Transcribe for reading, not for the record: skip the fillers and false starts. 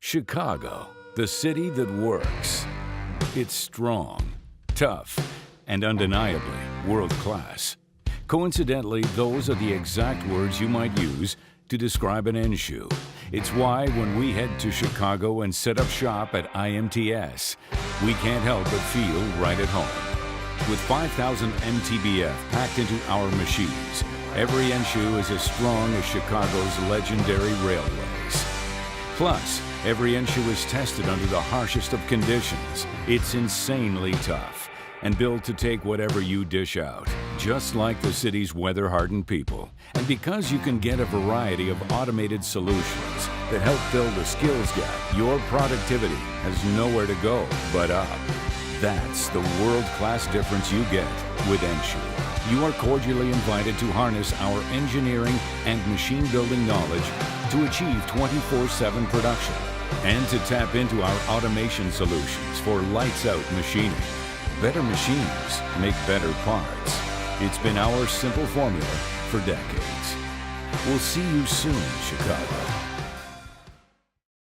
Chicago, the city that works. It's strong, tough, and undeniably world-class. Coincidentally, those are the exact words you might use to describe an Enshu. It's why when we head to Chicago and set up shop at IMTS, we can't help but feel right at home. With 5,000 MTBF packed into our machines, every Enshu is as strong as Chicago's legendary railways. Plus, every Enshu is tested under the harshest of conditions. It's insanely tough and built to take whatever you dish out, just like the city's weather-hardened people. And because you can get a variety of automated solutions that help fill the skills gap, your productivity has nowhere to go but up. That's the world-class difference you get with Enshu. You are cordially invited to harness our engineering and machine-building knowledge to achieve 24/7 production and to tap into our automation solutions for lights-out machining. Better machines make better parts. It's been our simple formula for decades. We'll see you soon, Chicago.